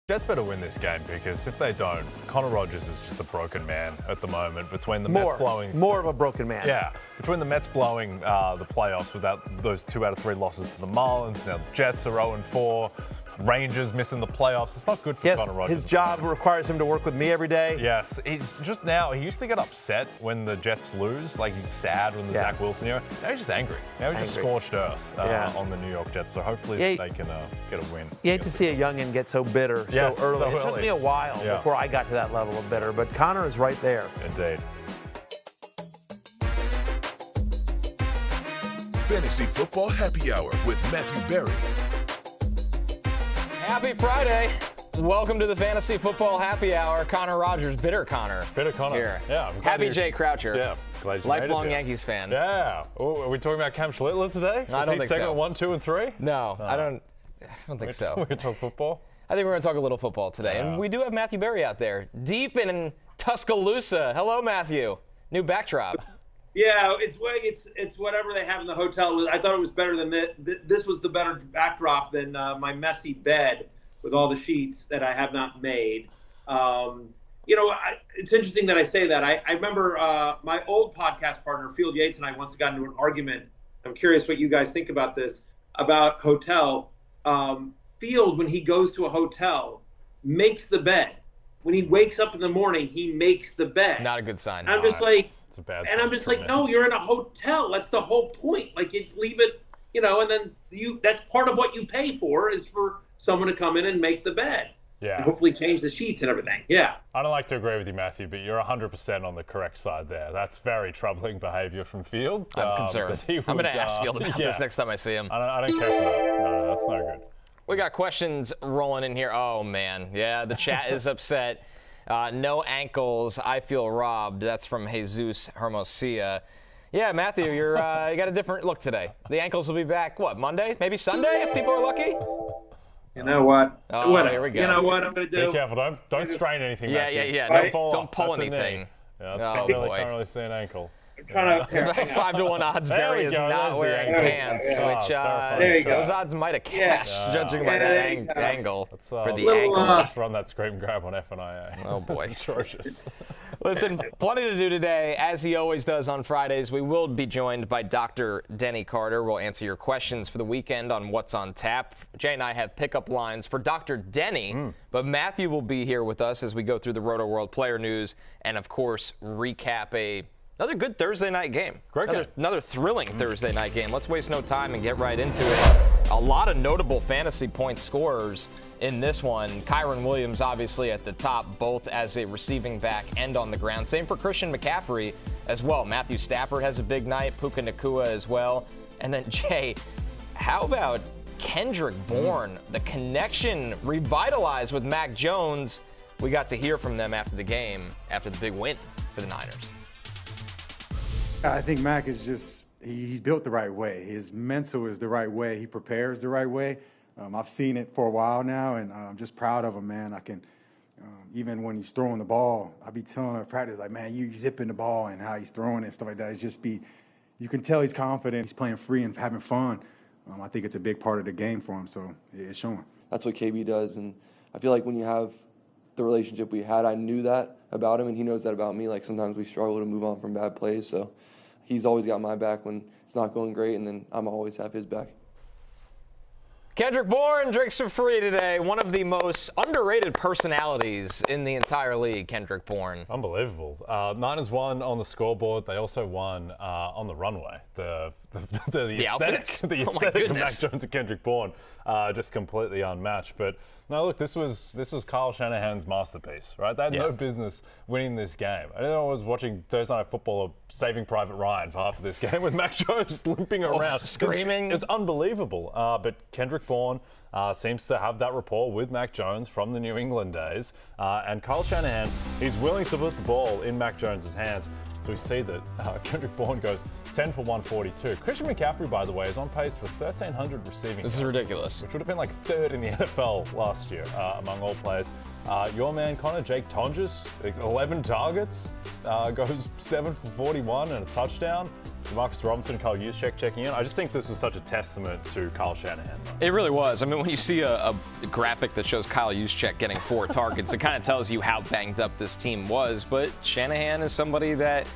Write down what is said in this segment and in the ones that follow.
Jets better win this game because if they don't, Connor Rogers is just a broken man at the moment between the Mets blowing... More of a broken man. Yeah. Between the Mets blowing the playoffs without those 2 out of 3 losses to the Marlins, now the Jets are 0-4, Rangers missing the playoffs. It's not good for Connor Rogers. His job requires him to work with me every day. Yes. It's just now, he used to get upset when the Jets lose. Like, he's sad when the Zach Wilson era. Now he's just angry. Now he's just scorched earth on the New York Jets. So hopefully they can get a win. You hate to see a youngin get so bitter so early. It took me a while before I got to that level of bitter, but Connor is right there. Indeed. Fantasy Football Happy Hour with Matthew Berry. Happy Friday. Welcome to the Fantasy Football Happy Hour. Connor Rogers, Bitter Connor. Here. Yeah. Happy Jay Croucher. Yeah. Glad you lifelong Yankees fan. Yeah. Oh, are we talking about Cam Schlittler today? I don't think so. Segment 1, 2, and 3? No, I don't think so. We're going to talk football? I think we're going to talk a little football today. And we do have Matthew Berry out there, deep in Tuscaloosa. Hello, Matthew. New backdrop. Yeah, it's whatever they have in the hotel. I thought it was better than this. This was the better backdrop than my messy bed with all the sheets that I have not made. It's interesting that I say that. I remember my old podcast partner, Field Yates, and I once got into an argument. I'm curious what you guys think about this, about hotel. Field, when he goes to a hotel, makes the bed. When he wakes up in the morning, he makes the bed. Not a good sign. I'm just like, it's a bad and I'm just like, no, you're in a hotel. That's the whole point. Like, you leave it, and then that's part of what you pay for is for someone to come in and make the bed. Yeah. And hopefully change the sheets and everything. Yeah. I don't like to agree with you, Matthew, but you're 100% on the correct side there. That's very troubling behavior from Field. I'm concerned. I'm going to ask Field about this next time I see him. I don't care for that. No, that's no good. We got questions rolling in here. Oh, man. Yeah, the chat is upset. No ankles. I feel robbed. That's from Jesus Hermosia. Yeah, Matthew, you got a different look today. The ankles will be back, Monday? Maybe Sunday if people are lucky? You know what? Oh, here we go. You know what I'm going to do? Be careful. Don't strain anything. Yeah. Right? Don't pull anything. Can't really see an ankle. Kind of 5-1 odds. Barry is not wearing pants, which those odds might have cashed, judging by that angle for the ankle. Let's run that scrape and grab on FNIA. Oh boy, atrocious. Listen, plenty to do today, as he always does on Fridays. We will be joined by Dr. Denny Carter. We'll answer your questions for the weekend on what's on tap. Jay and I have pickup lines for Dr. Denny, but Matthew will be here with us as we go through the Roto World player news and, of course, recap another good Thursday night game. Another thrilling Thursday night game. Let's waste no time and get right into it. A lot of notable fantasy point scorers in this one. Kyron Williams obviously at the top, both as a receiving back and on the ground. Same for Christian McCaffrey as well. Matthew Stafford has a big night. Puka Nacua as well. And then, Jay, how about Kendrick Bourne? The connection revitalized with Mac Jones. We got to hear from them after the game, after the big win for the Niners. I think Mac is he's built the right way. His mental is the right way. He prepares the right way. I've seen it for a while now, and I'm just proud of him, man. I can, even when he's throwing the ball, I be telling him at practice, like, man, you zipping the ball and how he's throwing it and stuff like that. You can tell he's confident. He's playing free and having fun. I think it's a big part of the game for him, so it's showing. That's what KB does, and I feel like when you have the relationship we had, I knew that about him, and he knows that about me. Like, sometimes we struggle to move on from bad plays, so he's always got my back when it's not going great, and then I'm always have his back. Kendrick Bourne drinks for free today. One of the most underrated personalities in the entire league, Kendrick Bourne. Unbelievable. Niners won on the scoreboard. They also won on the runway. The aesthetic, the aesthetic of Mac Jones and Kendrick Bourne, just completely unmatched. But no, look, this was Kyle Shanahan's masterpiece, right? They had no business winning this game. I was watching Thursday Night Football or Saving Private Ryan for half of this game with Mac Jones just limping around, screaming. It's unbelievable. But Kendrick Bourne seems to have that rapport with Mac Jones from the New England days. And Kyle Shanahan, he's willing to put the ball in Mac Jones' hands. So we see that Kendrick Bourne goes 10 for 142. Christian McCaffrey, by the way, is on pace for 1,300 receiving yards. This is ridiculous. Which would have been like third in the NFL last year among all players. Your man, Connor, Jake Tonges, 11 targets, goes 7 for 41 and a touchdown. Marcus Robinson, Kyle Juszczyk checking in. I just think this was such a testament to Kyle Shanahan. It really was. I mean, when you see a graphic that shows Kyle Juszczyk getting 4 targets, it kind of tells you how banged up this team was. But Shanahan is somebody that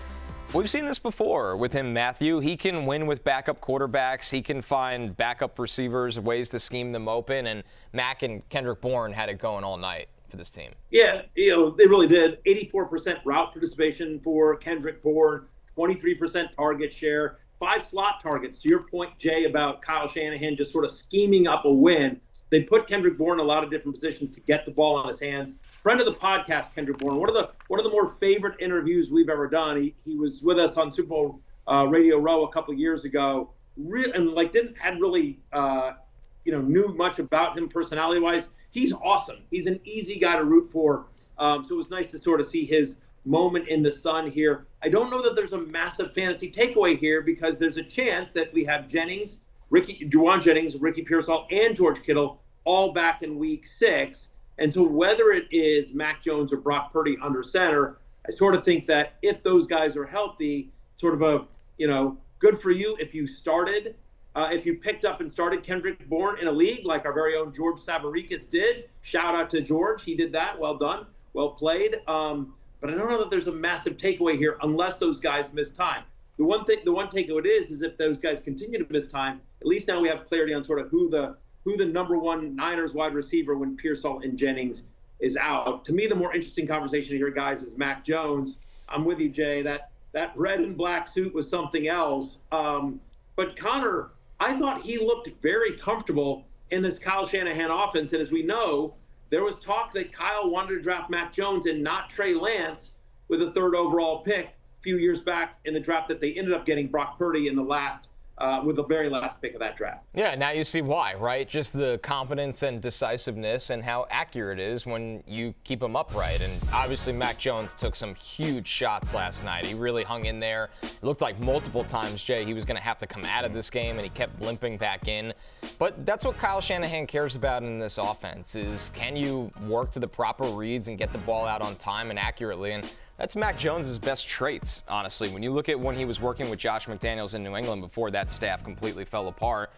we've seen this before with him, Matthew. He can win with backup quarterbacks. He can find backup receivers, ways to scheme them open. And Mac and Kendrick Bourne had it going all night for this team. Yeah, they really did. 84% route participation for Kendrick Bourne, 23% target share, 5 slot targets. To your point, Jay, about Kyle Shanahan just sort of scheming up a win. They put Kendrick Bourne in a lot of different positions to get the ball in his hands. Friend of the podcast, Kendrick Bourne, one of the more favorite interviews we've ever done. He was with us on Super Bowl Radio Row a couple of years ago, hadn't really knew much about him personality-wise. He's awesome. He's an easy guy to root for. So it was nice to sort of see his moment in the sun here. I don't know that there's a massive fantasy takeaway here because there's a chance that we have Juwan Jennings, Ricky Pearsall, and George Kittle all back in week 6. And so whether it is Mac Jones or Brock Purdy under center, I sort of think that if those guys are healthy, sort of good for you if you started. If you picked up and started Kendrick Bourne in a league like our very own George Savaricas did, shout out to George. He did that. Well done. Well played. But I don't know that there's a massive takeaway here unless those guys miss time. The one takeaway is if those guys continue to miss time, at least now we have clarity on sort of who the number one Niners wide receiver when Pearsall and Jennings is out. To me, the more interesting conversation here, guys, is Mac Jones. I'm with you, Jay. That red and black suit was something else. But Connor, I thought he looked very comfortable in this Kyle Shanahan offense. And as we know, there was talk that Kyle wanted to draft Mac Jones and not Trey Lance with a 3rd overall pick a few years back in the draft that they ended up getting Brock Purdy in the last with the very last pick of that draft. Yeah, now you see why, right? Just the confidence and decisiveness and how accurate it is when you keep him upright. And obviously Mac Jones took some huge shots last night. He really hung in there. It looked like multiple times, Jay, he was going to have to come out of this game, and he kept limping back in. But that's what Kyle Shanahan cares about in this offense is can you work to the proper reads and get the ball out on time and accurately. And that's Mac Jones' best traits, honestly. When you look at when he was working with Josh McDaniels in New England before that staff completely fell apart,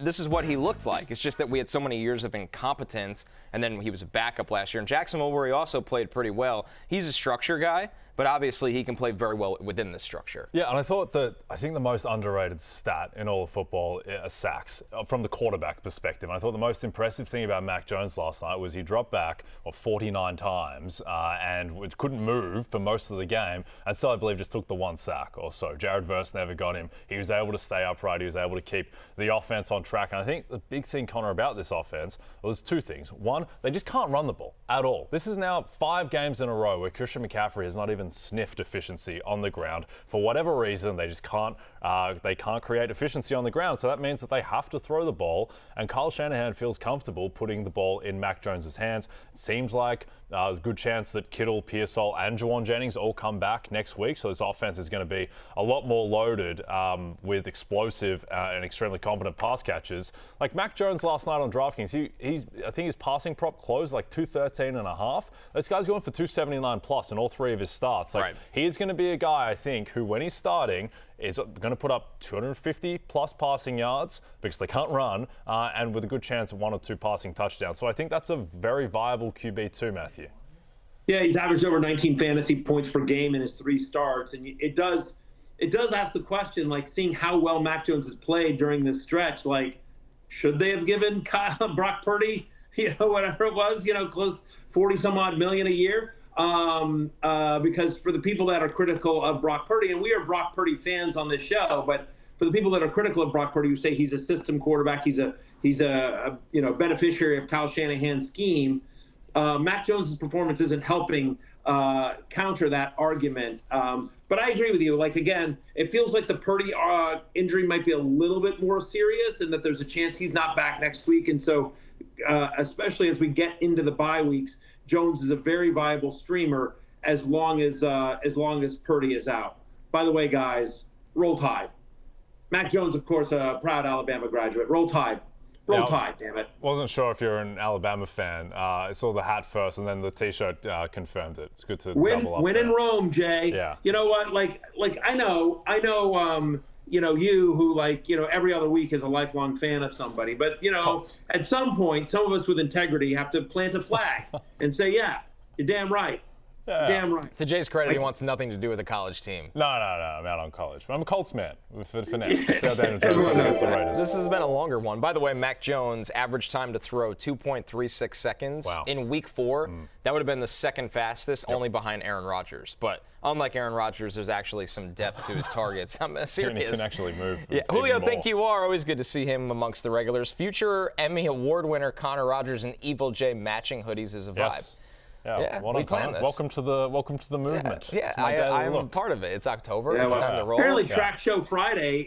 this is what he looked like. It's just that we had so many years of incompetence, and then he was a backup last year in Jacksonville where he also played pretty well. He's a structure guy, but obviously he can play very well within the structure. Yeah, and I think the most underrated stat in all of football are sacks from the quarterback perspective. And I thought the most impressive thing about Mac Jones last night was he dropped back 49 times and couldn't move for most of the game, and still I believe just took the 1 sack or so. Jared Verse never got him. He was able to stay upright. He was able to keep the offense on track. And I think the big thing, Connor, about this offense was 2 things. One, they just can't run the ball at all. This is now 5 games in a row where Christian McCaffrey has not even sniffed efficiency on the ground. For whatever reason, they just can't create efficiency on the ground. So that means that they have to throw the ball, and Kyle Shanahan feels comfortable putting the ball in Mac Jones's hands. It seems like a good chance that Kittle, Pearsall, and Juwan Jennings all come back next week. So this offense is going to be a lot more loaded with explosive and extremely competent pass catchers. Like Mac Jones last night on DraftKings, I think his passing prop closed like 213.5. This guy's going for 279 plus in all 3 of his starts. Like, He's going to be a guy, I think, who when he's starting is going to put up 250 plus passing yards because they can't run, and with a good chance of 1 or 2 passing touchdowns. So I think that's a very viable QB too, Matthew. Yeah, he's averaged over 19 fantasy points per game in his 3 starts, and it does ask the question, like, seeing how well Mac Jones has played during this stretch, like, should they have given Brock Purdy, whatever it was, close 40-some-odd million a year? Because for the people that are critical of Brock Purdy, and we are Brock Purdy fans on this show, but for the people that are critical of Brock Purdy, who say he's a system quarterback, he's a beneficiary of Kyle Shanahan's scheme, Mac Jones's performance isn't helping counter that argument. But I agree with you. Like, again, it feels like the Purdy injury might be a little bit more serious, and that there's a chance he's not back next week. And so, especially as we get into the bye weeks, Jones is a very viable streamer as long as Purdy is out. By the way, guys, roll Tide. Mac Jones, of course, a proud Alabama graduate. Roll Tide. Roll Tide, damn it. Wasn't sure if you're an Alabama fan. I saw the hat first, and then the T-shirt confirmed it. It's good to double up. Win there. in Rome, Jay. Yeah. You know what? Like I know. you who every other week is a lifelong fan of somebody. But, at some point, some of us with integrity have to plant a flag and say, yeah, you're damn right. Yeah. Damn right. To Jay's credit, he wants nothing to do with a college team. No, I'm out on college. But I'm a Colts man for now. This has been a longer one. By the way, Mac Jones, average time to throw 2.36 seconds in week 4. That would have been the second fastest, only behind Aaron Rodgers. But unlike Aaron Rodgers, there's actually some depth to his targets. I'm serious. And he can actually move. Yeah. Julio, thank you are. Always good to see him amongst the regulars. Future Emmy Award winner Connor Rogers and Evil J matching hoodies is a vibe. Yes. Yeah, we planned this. Welcome to the movement. Yeah, I'm a part of it. It's October. It's time to roll. Apparently, Track Show Friday,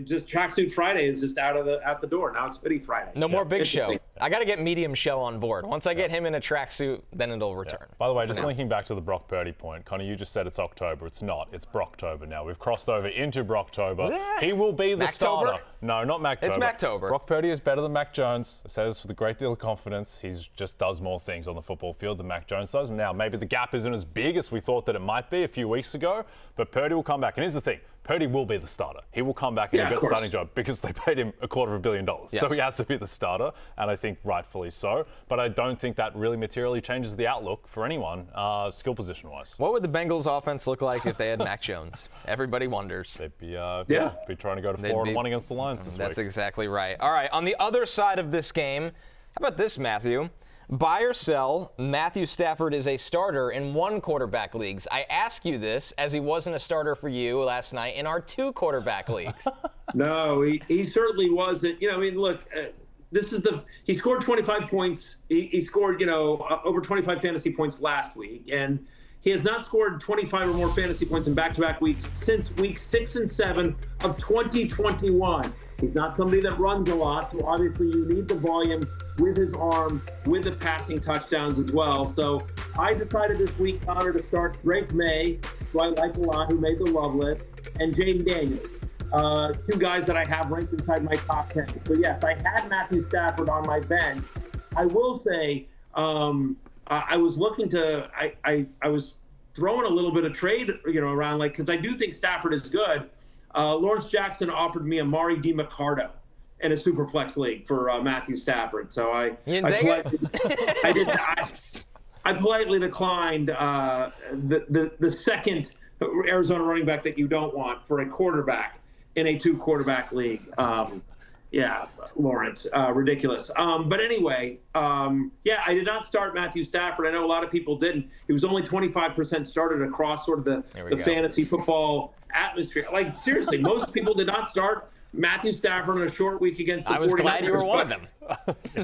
just Tracksuit Friday is just out the door. Now it's Hoodie Friday. No more Big Show. I got to get Medium Show on board. Once I get him in a tracksuit, then it'll return. Yeah. By the way, just linking back to the Brock Purdy point, Connor, you just said it's October. It's not. It's Brocktober now. We've crossed over into Brocktober. He will be the starter. No, not Mactober. It's Mactober. Brock Purdy is better than Mac Jones. I say this with a great deal of confidence. He just does more things on the football field than Mac Jones does. Now, maybe the gap isn't as big as we thought that it might be a few weeks ago, but Purdy will come back. And here's the thing. Purdy will be the starter. He will come back and he'll get the starting job because they paid him $250 million. Yes. So he has to be the starter, and I think rightfully so. But I don't think that really materially changes the outlook for anyone, skill position-wise. What would the Bengals' offense look like if they had Mac Jones? Everybody wonders. They'd be trying to go to 4-1 against the Lions this week. That's exactly right. All right, on the other side of this game, how about this, Matthew? Buy or sell, Matthew Stafford is a starter in 1 quarterback leagues. I ask you this as he wasn't a starter for you last night in our 2 quarterback leagues. No, he certainly wasn't. Look, he scored 25 points. He scored, over 25 fantasy points last week. And he has not scored 25 or more fantasy points in back-to-back weeks since week 6 and 7 of 2021. He's not somebody that runs a lot, so obviously you need the volume with his arm, with the passing touchdowns as well. So I decided this week, Connor, to start Drake May, who I like a lot, who made the love list, and Jaden Daniels, 2 guys that I have ranked inside my top 10. So yes, I had Matthew Stafford on my bench. I will say I was looking to I was throwing a little bit of trade around, because I do think Stafford is good. Lawrence Jackson offered me Amari DiMaccardo in a super flex league for Matthew Stafford. So I politely declined the second Arizona running back that you don't want for a quarterback in a 2 quarterback league. Lawrence, ridiculous. But anyway, I did not start Matthew Stafford. I know a lot of people didn't. He was only 25% started across sort of the fantasy football atmosphere. Seriously, most people did not start Matthew Stafford in a short week against the 49ers. I was glad you were one of them.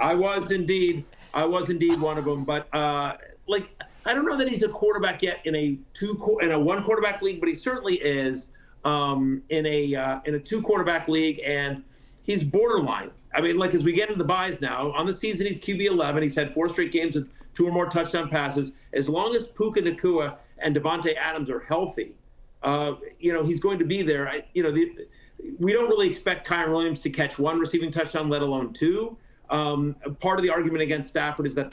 I was indeed one of them. But I don't know that he's a quarterback yet in a 1 quarterback league, but he certainly is in a 2 quarterback league, and he's borderline. As we get into the buys now, on the season he's QB 11. He's had 4 straight games with 2 or more touchdown passes. As long as Puka Nacua and Devontae Adams are healthy, he's going to be there. We don't really expect Kyren Williams to catch 1 receiving touchdown, let alone 2. Part of the argument against Stafford is that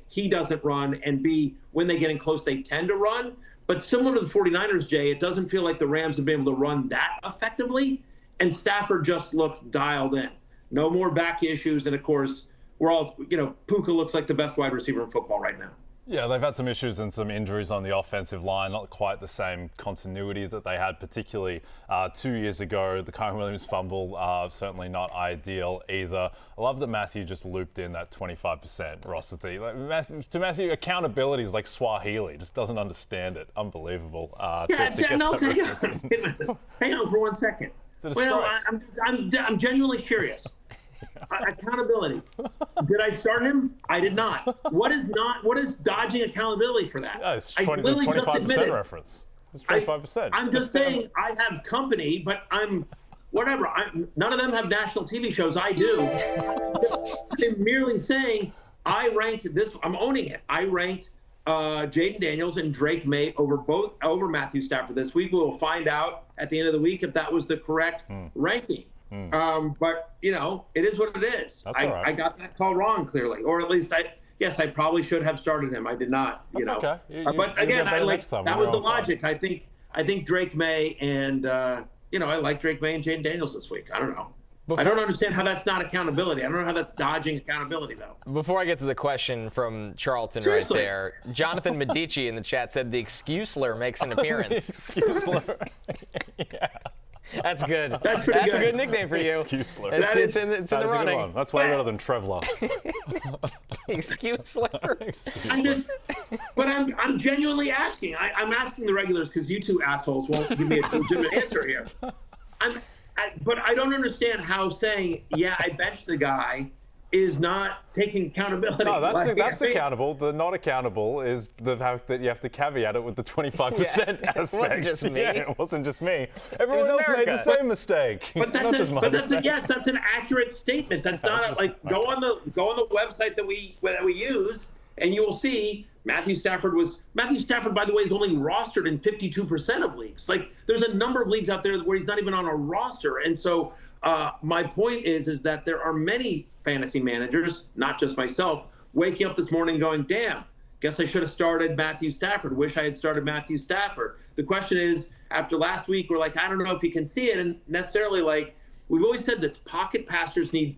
he doesn't run, and B, when they get in close, they tend to run. But similar to the 49ers, Jay, it doesn't feel like the Rams have been able to run that effectively. And Stafford just looks dialed in. No more back issues. And, of course, Puka looks like the best wide receiver in football right now. Yeah, they've had some issues and some injuries on the offensive line. Not quite the same continuity that they had, particularly 2 years ago. The Kyren Williams fumble, certainly not ideal either. I love that Matthew just looped in that 25% roster thing. To Matthew, accountability is like Swahili. Just doesn't understand it. Unbelievable. Hang on for 1 second. I'm genuinely curious. Accountability. Did I start him? I did not. What is dodging accountability for that? Yeah, it's 25% reference. It's 25%. I'm just saying I have company, but I'm whatever. None of them have national TV shows. I do. I'm merely saying I ranked this. I'm owning it. I ranked Jaden Daniels and Drake May over Matthew Stafford this week. We will find out at the end of the week if that was the correct ranking. But it is what it is. That's all right. I got that call wrong clearly, or at least I probably should have started him. I did not. That's okay. But again, that was the logic. I think Drake May and I like Drake May and Jaden Daniels this week. I don't know. I don't understand how that's not accountability. I don't know how that's dodging accountability, though. Before I get to the question from Charlton Seriously. right there, Jonathan Medici in the chat said the excuseler makes an appearance. Excuseler. Yeah. That's good. That's pretty good. a good nickname for you. Excuseler. It's in the running. Good one. That's way better than Trevler. Excuseler. I'm genuinely asking. I'm asking the regulars because you two assholes won't give me a legitimate answer here. But I don't understand how saying, yeah, I benched the guy is not taking accountability. No, that's accountable. The not accountable is the fact that you have to caveat it with the 25% aspect. It wasn't just me. Yeah, it wasn't just me. Everyone else made the same mistake. But that's an accurate statement. That's not go on the website that we use, and you will see Matthew Stafford, by the way, is only rostered in 52% of leagues. Like, there's a number of leagues out there where he's not even on a roster. And so my point is that there are many fantasy managers, not just myself, waking up this morning going, damn, guess I should have started Matthew Stafford. Wish I had started Matthew Stafford. The question is, after last week, we're like, I don't know if you can see it. And necessarily, like, we've always said this, pocket passers need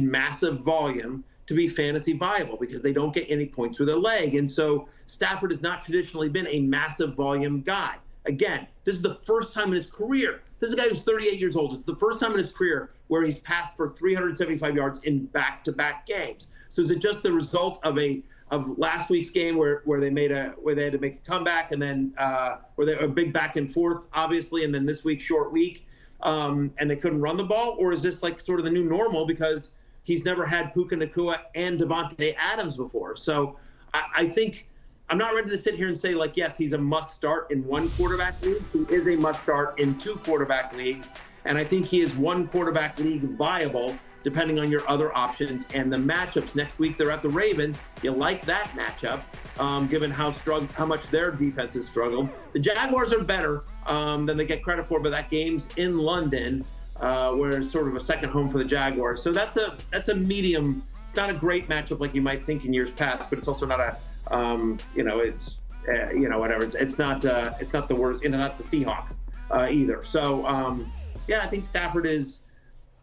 massive volume to be fantasy viable because they don't get any points with their leg. And so Stafford has not traditionally been a massive volume guy. Again, this is the first time in his career. This is a guy who's 38 years old. It's the first time in his career where he's passed for 375 yards in back-to-back games. So is it just the result of last week's game where they had to make a comeback and then where they a big back and forth, obviously, and then this week's short week, and they couldn't run the ball? Or is this like sort of the new normal because he's never had Puka Nacua and Devontae Adams before? So I think I'm not ready to sit here and say, like, yes, he's a must-start in one quarterback league. He is a must-start in two quarterback leagues. And I think he is one quarterback league viable, depending on your other options. And the matchups next week, they're at the Ravens. You like that matchup, given how much their defense has struggled. The Jaguars are better than they get credit for, but that game's in London, where it's sort of a second home for the Jaguars. So that's a medium. It's not a great matchup like you might think in years past, but it's also not a whatever. It's not the worst, not the Seahawk either. So yeah, I think Stafford is,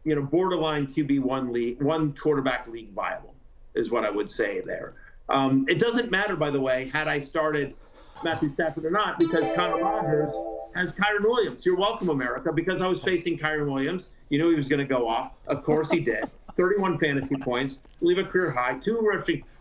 borderline QB one quarterback league viable is what I would say there. It doesn't matter, by the way, had I started Matthew Stafford or not, because Connor Rogers has Kyren Williams. You're welcome, America, because I was facing Kyren Williams. You knew he was going to go off. Of course he did. 31 fantasy points, leave a career high, two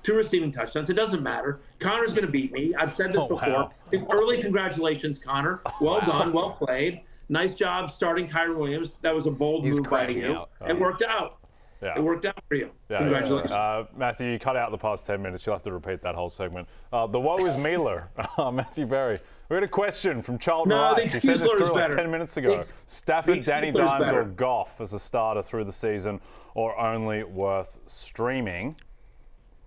receiving touchdowns. It doesn't matter. Connor's going to beat me. I've said this before. Wow. Early congratulations, Connor. Well done. Well played. Nice job starting Kyren Williams. That was a bold move by you. It worked out. Yeah. It worked out for you. Yeah, congratulations. Yeah. Matthew, you cut out the past 10 minutes. You'll have to repeat that whole segment. The woe is Mealer. Matthew Berry. We had a question from Charlton Rice. He said this through like 10 minutes ago. Stafford, Danny Dimes, or Goff as a starter through the season, or only worth streaming?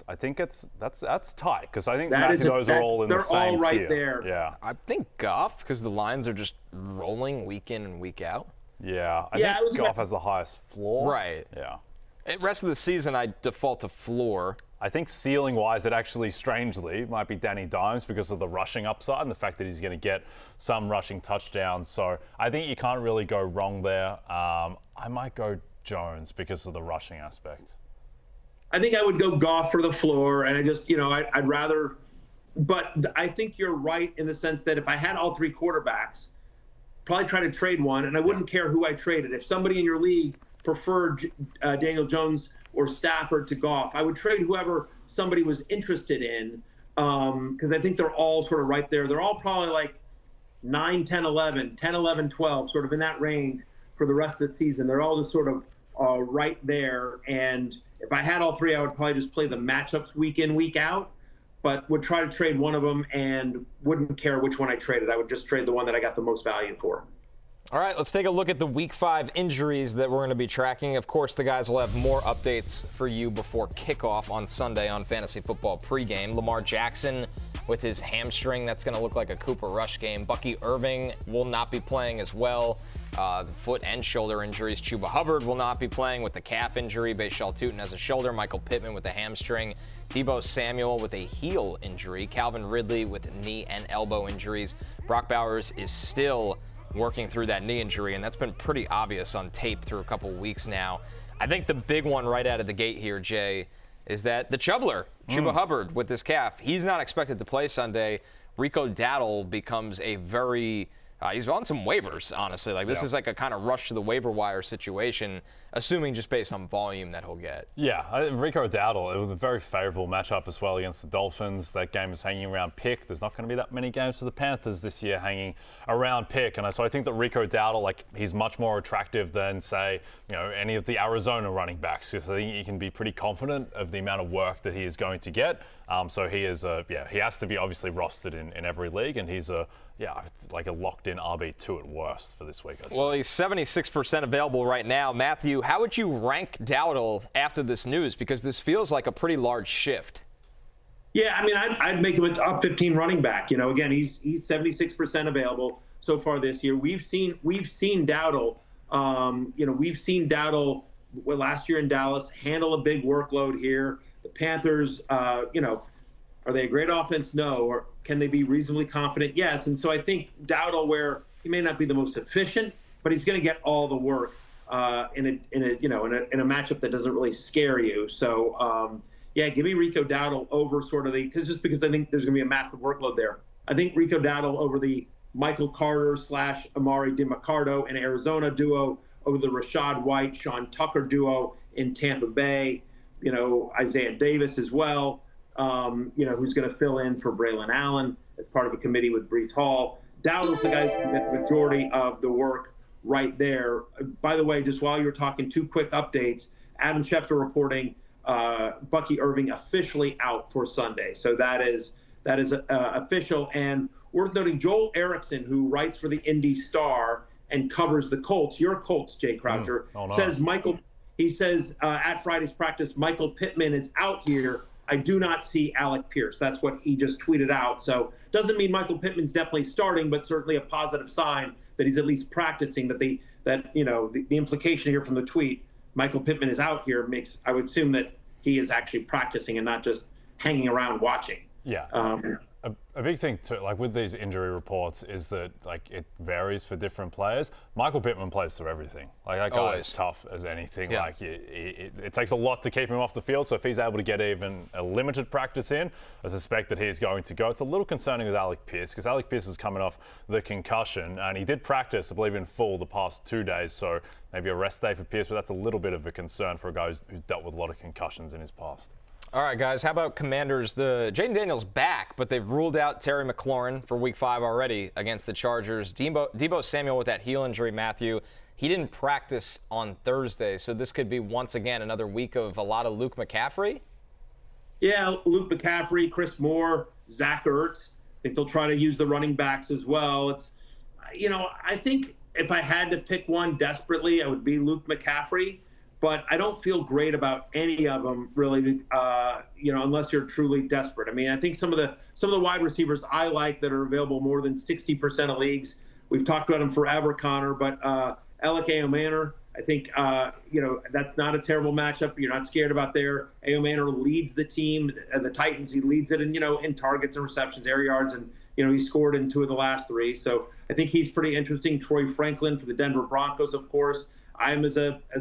I think that's tight because I think those are all in the same tier. They're all right there. Yeah. I think Goff, because the lines are just rolling week in and week out. Yeah. I think Goff has the highest floor. Right. Yeah. The rest of the season, I default to floor. I think ceiling-wise, it actually, strangely, might be Danny Dimes because of the rushing upside and the fact that he's going to get some rushing touchdowns. So I think you can't really go wrong there. I might go Jones because of the rushing aspect. I think I would go Goff for the floor, and I'd rather. But I think you're right in the sense that if I had all three quarterbacks, probably try to trade one, and I wouldn't care who I traded. If somebody in your league preferred Daniel Jones or Stafford to Goff, I would trade whoever somebody was interested in, because I think they're all sort of right there. They're all probably like 9, 10, 11, 10, 11, 12, sort of in that range for the rest of the season. They're all just sort of right there. And if I had all three, I would probably just play the matchups week in, week out, but would try to trade one of them and wouldn't care which one I traded. I would just trade the one that I got the most value for. All right, let's take a look at the Week 5 injuries that we're going to be tracking. Of course, the guys will have more updates for you before kickoff on Sunday on Fantasy Football Pregame. Lamar Jackson with his hamstring, that's going to look like a Cooper Rush game. Bucky Irving will not be playing as well. Foot and shoulder injuries. Chuba Hubbard will not be playing with the calf injury. Bashal Tutin has a shoulder. Michael Pittman with a hamstring. Deebo Samuel with a heel injury. Calvin Ridley with knee and elbow injuries. Brock Bowers is still working through that knee injury, and that's been pretty obvious on tape through a couple weeks now. I think the big one right out of the gate here, Jay, is that the Chubbler, Chuba Hubbard, with this calf, he's not expected to play Sunday. Rico Dowdle becomes a very he's on some waivers, honestly. Like, this is like a kind of rush to the waiver wire situation, assuming just based on volume that he'll get. Yeah, Rico Dowdle, it was a very favorable matchup as well against the Dolphins. That game is hanging around pick. There's not going to be that many games for the Panthers this year hanging around pick. And so I think that Rico Dowdle, like, he's much more attractive than, say, any of the Arizona running backs. Because I think you can be pretty confident of the amount of work that he is going to get. So he is, he has to be obviously rostered in every league. And he's like a locked-in RB2 at worst for this week. Well, he's 76% available right now. Matthew, how would you rank Dowdle after this news? Because this feels like a pretty large shift. Yeah, I mean, I'd make him a top 15 running back. Again, he's 76% available so far this year. We've seen Dowdle. We've seen Dowdle last year in Dallas handle a big workload here. The Panthers, are they a great offense? No. Or can they be reasonably confident? Yes. And so I think Dowdle, where he may not be the most efficient, but he's going to get all the work in a matchup that doesn't really scare you. So give me Rico Dowdle over sort of because I think there's going to be a massive workload there. I think Rico Dowdle over the Michael Carter / Amari DiMarcardo in Arizona duo, over the Rashad White, Sean Tucker duo in Tampa Bay, Isaiah Davis as well. Who's going to fill in for Braylon Allen as part of a committee with Breece Hall. Dowdle's the guy who gets the majority of the work right there. By the way, just while you were talking, 2 quick updates. Adam Schefter reporting Bucky Irving officially out for Sunday. So that is official. And worth noting, Joel Erickson, who writes for the Indy Star and covers the Colts, your Colts, Jay Croucher, says at Friday's practice, Michael Pittman is out here. I do not see Alec Pierce. That's what he just tweeted out. So doesn't mean Michael Pittman's definitely starting, but certainly a positive sign that he's at least practicing. The implication here from the tweet, Michael Pittman is out here, I would assume that he is actually practicing and not just hanging around watching. Yeah. A big thing too, like with these injury reports, is that like it varies for different players. Michael Pittman plays through everything. Like that guy is tough as anything. Yeah. Like it takes a lot to keep him off the field. So if he's able to get even a limited practice in, I suspect that he's going to go. It's a little concerning with Alec Pierce because Alec Pierce is coming off the concussion and he did practice, I believe, in full the past 2 days. So maybe a rest day for Pierce, but that's a little bit of a concern for a guy who's dealt with a lot of concussions in his past. All right, guys, how about Commanders? Jaden Daniels back, but they've ruled out Terry McLaurin for Week 5 already against the Chargers. Deebo Samuel with that heel injury, Matthew, he didn't practice on Thursday, so this could be once again another week of a lot of Luke McCaffrey? Yeah, Luke McCaffrey, Chris Moore, Zach Ertz. I think they'll try to use the running backs as well. I think if I had to pick one desperately, I would be Luke McCaffrey. But I don't feel great about any of them really, unless you're truly desperate. I mean, I think some of the wide receivers I like that are available more than 60% of leagues. We've talked about them forever, Connor. But Alec Ayomanor, I think that's not a terrible matchup. You're not scared about there. Ayomanor leads the team, the Titans. He leads it in targets and receptions, air yards, and he scored in 2 of the last 3. So I think he's pretty interesting. Troy Franklin for the Denver Broncos, of course. I am as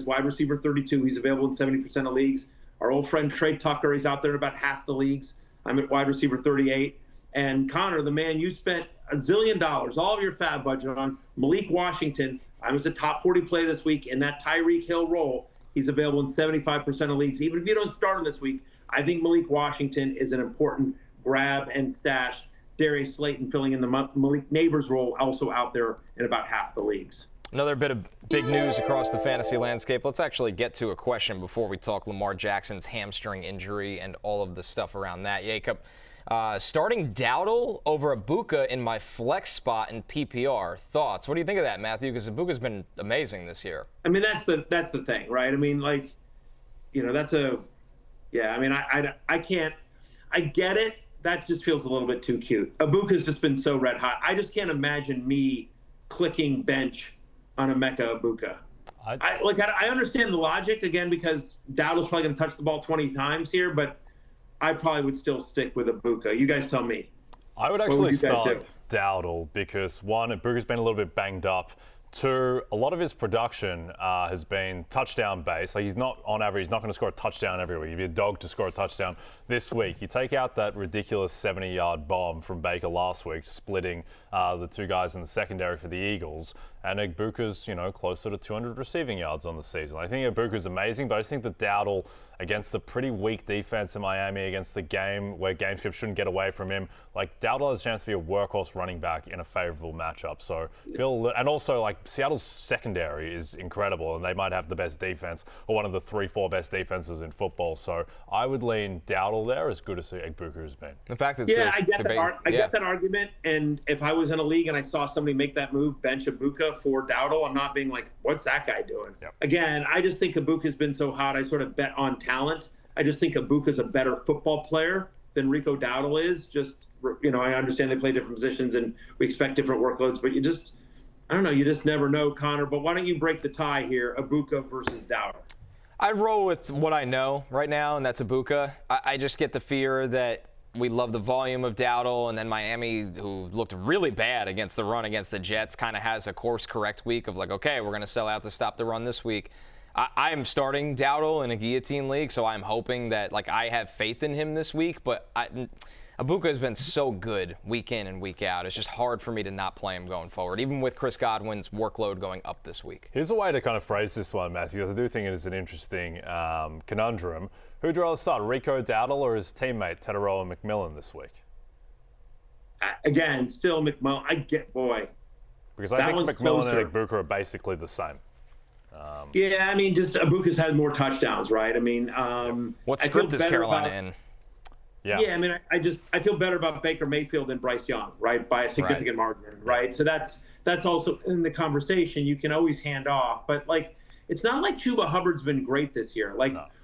wide receiver 32. He's available in 70% of leagues. Our old friend Trey Tucker, he's out there in about half the leagues. I'm at wide receiver 38. And Connor, the man you spent $1 zillion, all of your fab budget on, Malik Washington. I was a top 40 play this week in that Tyreek Hill role. He's available in 75% of leagues. Even if you don't start him this week, I think Malik Washington is an important grab and stash. Darius Slayton filling in the Malik Neighbors role, also out there in about half the leagues. Another bit of big news across the fantasy landscape. Let's actually get to a question before we talk Lamar Jackson's hamstring injury and all of the stuff around that. Jacob, starting Dowdle over Ibuka in my flex spot in PPR. Thoughts? What do you think of that, Matthew? Because Ibuka's been amazing this year. I mean, that's the thing, right? I mean, I can't. I get it. That just feels a little bit too cute. Ibuka's just been so red hot. I just can't imagine me clicking bench on Emeka Egbuka. I understand the logic, again, because Dowdle's probably going to touch the ball 20 times here, but I probably would still stick with Egbuka. You guys tell me. I would actually start. Dowdle because, one, Ibuka's been a little bit banged up. Two, a lot of his production has been touchdown-based. Like, he's not, on average, he's not going to score a touchdown every week. He'd be a dog to score a touchdown this week. You take out that ridiculous 70-yard bomb from Baker last week, splitting the two guys in the secondary for the Eagles, and Ibuka's, closer to 200 receiving yards on the season. I think Ibuka's amazing, but I just think that Dowdle, against the pretty weak defense in Miami, against the game where game script shouldn't get away from him, like, Dowdle has a chance to be a workhorse running back in a favorable matchup. So, and also, like, Seattle's secondary is incredible, and they might have the best defense, or one of the 3-4 best defenses in football. So I would lean Dowdle there, as good as Ibuka has been. In fact, I get that argument. And if I was in a league and I saw somebody make that move, bench Ibuka for Dowdle, I'm not being like, what's that guy doing? Yep. Again, I just think Ibuka's been so hot. I sort of bet on talent. I just think Ibuka's a better football player than Rico Dowdle is. I understand they play different positions and we expect different workloads, but I don't know, you just never know, Connor. But why don't you break the tie here, Ibuka versus Dowdle? I'd roll with what I know right now, and that's Ibuka. I just get the fear that we love the volume of Dowdle, and then Miami, who looked really bad against the run against the Jets, kind of has a course-correct week of like, okay, we're going to sell out to stop the run this week. I am starting Dowdle in a guillotine league, so I'm hoping that I have faith in him this week, but Ibuka has been so good week in and week out. It's just hard for me to not play him going forward, even with Chris Godwin's workload going up this week. Here's a way to kind of phrase this one, Matthew, because I do think it is an interesting conundrum. Who'd you rather start, Rico Dowdle or his teammate, TreVeyon McMillan, this week? Again, still McMillan. Because I think McMillan and Ibuka are basically the same. Just Ibuka's had more touchdowns, right? What script is Carolina in? Yeah, I feel better about Baker Mayfield than Bryce Young, right, by a significant margin, right? So that's also in the conversation. You can always hand off, but it's not like Chuba Hubbard's been great this year.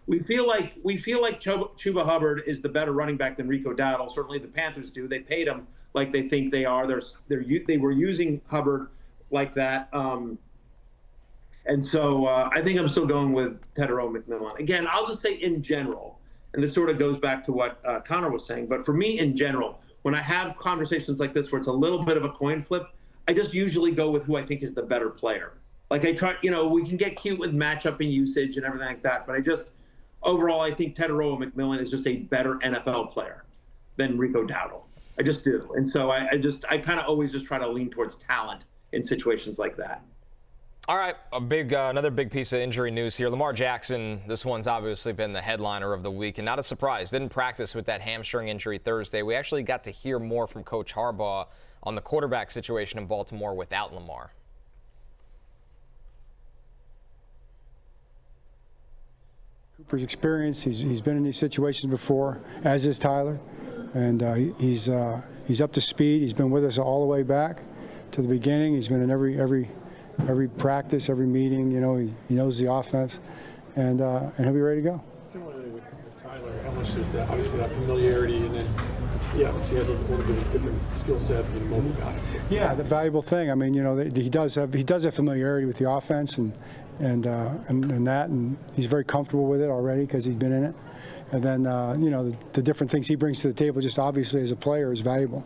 We feel like Chuba Hubbard is the better running back than Rico Dowdle. Certainly the Panthers do. They paid him like they think they are. They were using Hubbard like that. And so I think I'm still going with TreVeyon McMillan. Again, I'll just say in general, and this sort of goes back to what Connor was saying, but for me in general, when I have conversations like this where it's a little bit of a coin flip, I just usually go with who I think is the better player. I try, we can get cute with matchup and usage and everything like that, but overall, I think TreVeyon McMillan is just a better NFL player than Rico Dowdle. I just do. And so I kind of always just try to lean towards talent in situations like that. All right, another big piece of injury news here. Lamar Jackson, this one's obviously been the headliner of the week, and not a surprise. Didn't practice with that hamstring injury Thursday. We actually got to hear more from Coach Harbaugh on the quarterback situation in Baltimore without Lamar. Cooper's experience, he's been in these situations before, as is Tyler, and he's up to speed. He's been with us all the way back to the beginning. He's been in every practice, every meeting. He knows the offense, and he'll be ready to go. Similarly with Tyler, how much is that? Obviously, that familiarity, and then he has a little bit of different skill set than a mobile guy. Yeah, the valuable thing. He does have familiarity with the offense, and he's very comfortable with it already because he's been in it. And then the different things he brings to the table, just obviously as a player, is valuable.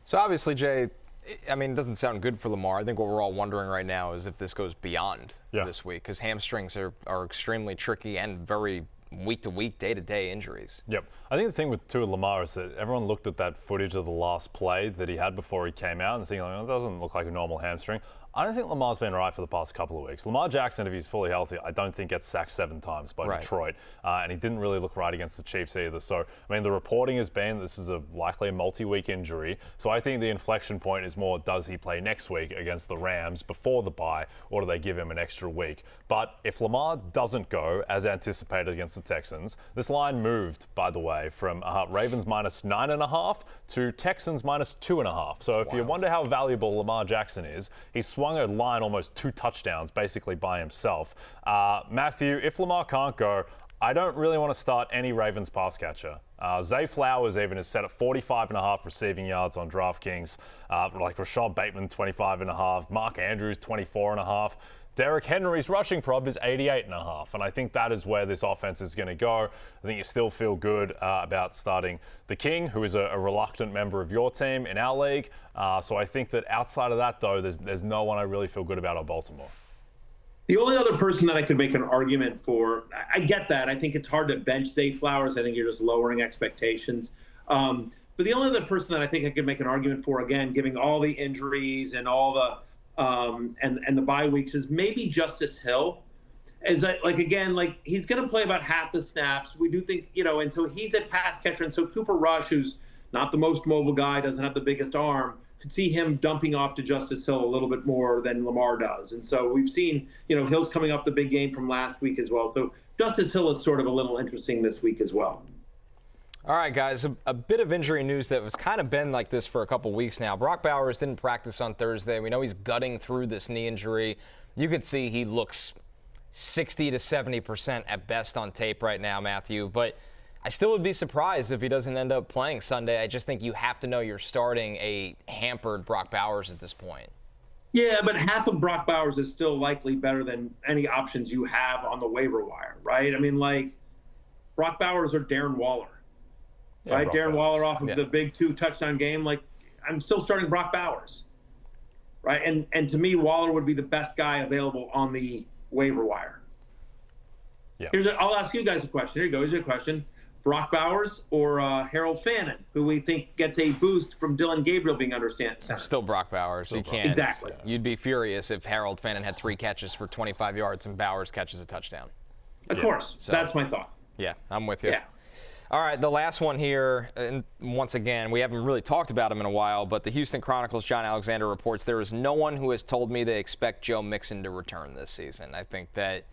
So obviously, Jay, it doesn't sound good for Lamar. I think what we're all wondering right now is if this goes beyond this week, because hamstrings are extremely tricky and very week-to-week, day-to-day injuries. Yep. I think the thing with Lamar is that everyone looked at that footage of the last play that he had before he came out and thinking, it doesn't look like a normal hamstring. I don't think Lamar's been right for the past couple of weeks. Lamar Jackson, if he's fully healthy, I don't think gets sacked 7 times by Detroit. And he didn't really look right against the Chiefs either. So, the reporting has been this is likely a multi-week injury. So I think the inflection point is more, does he play next week against the Rams before the bye, or do they give him an extra week? But if Lamar doesn't go, as anticipated against the Texans, this line moved, by the way, from Ravens -9.5 to Texans -2.5. So if you wonder how valuable Lamar Jackson is, he's swung a line almost 2 touchdowns basically by himself. Matthew, if Lamar can't go, I don't really want to start any Ravens pass catcher. Zay Flowers even is set at 45.5 receiving yards on DraftKings. Rashad Bateman, 25.5. Mark Andrews, 24.5. Derrick Henry's rushing prop is 88.5, and I think that is where this offense is going to go. I think you still feel good about starting the King, who is a reluctant member of your team in our league. So I think that outside of that, though, there's no one I really feel good about on Baltimore. The only other person that I could make an argument for, I get that. I think it's hard to bench Zay Flowers. I think you're just lowering expectations. But the only other person that I think I could make an argument for, again, giving all the injuries and all the and the bye weeks, is maybe Justice Hill. Is that, like, again, like, he's going to play about half the snaps. We do think, and so he's a pass catcher. And so Cooper Rush, who's not the most mobile guy, doesn't have the biggest arm, could see him dumping off to Justice Hill a little bit more than Lamar does. And so we've seen, Hill's coming off the big game from last week as well. So Justice Hill is sort of a little interesting this week as well. All right, guys, a bit of injury news that was kind of been like this for a couple weeks now. Brock Bowers didn't practice on Thursday. We know he's gutting through this knee injury. You can see he looks 60 to 70% at best on tape right now, Matthew. But I still would be surprised if he doesn't end up playing Sunday. I just think you have to know you're starting a hampered Brock Bowers at this point. Yeah, but half of Brock Bowers is still likely better than any options you have on the waiver wire, right? I mean, like, Brock Bowers or Darren Waller. Yeah, right, Darren Waller off of the big 2-touchdown game. Like, I'm still starting Brock Bowers, right? And to me, Waller would be the best guy available on the waiver wire. Yeah. I'll ask you guys a question. Here you go. Here's a question: Brock Bowers or Harold Fannin, who we think gets a boost from Dylan Gabriel being under center? Still Brock Bowers. You can't. Exactly. You'd be furious if Harold Fannin had 3 catches for 25 yards and Bowers catches a touchdown. Of course. So, that's my thought. Yeah, I'm with you. Yeah. All right, the last one here, and once again, we haven't really talked about him in a while, but the Houston Chronicle's John Alexander reports there is no one who has told me they expect Joe Mixon to return this season. I think that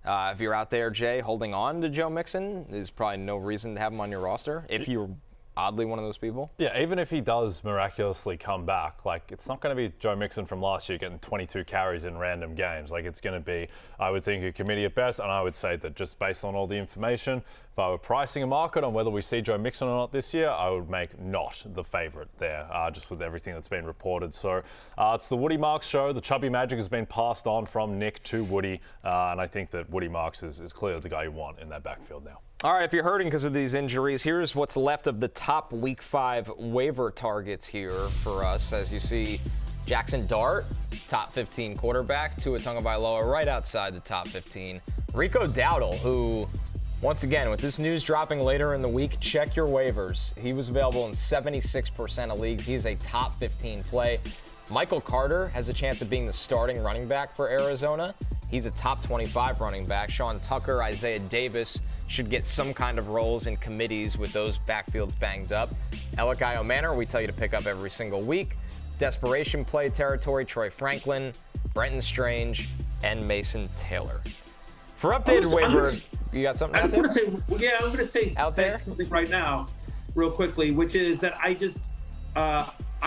if you're out there, Jay, holding on to Joe Mixon, there's probably no reason to have him on your roster if you're oddly one of those people. Yeah, even if he does miraculously come back, like, it's not going to be Joe Mixon from last year getting 22 carries in random games. Like, it's going to be, I would think, a committee at best, and I would say that just based on all the information, if I were pricing a market on whether we see Joe Mixon or not this year, I would make not the favorite there, just with everything that's been reported. So it's the Woody Marks show. The chubby magic has been passed on from Nick to Woody, and I think that Woody Marks is clearly the guy you want in that backfield now. All right, if you're hurting because of these injuries, here's what's left of the top Week 5 waiver targets here for us. As you see, Jackson Dart, top 15 quarterback. Tua Tagovailoa right outside the top 15. Rico Dowdle, who, once again, with this news dropping later in the week, check your waivers. He was available in 76% of leagues. He's a top 15 play. Michael Carter has a chance of being the starting running back for Arizona. He's a top 25 running back. Sean Tucker, Isaiah Davis should get some kind of roles in committees with those backfields banged up. Elikayo Manor, we tell you to pick up every single week. Desperation play territory, Troy Franklin, Brenton Strange, and Mason Taylor. For updated waivers, you got something out there? I'm going to say out there something right now, real quickly, which is that I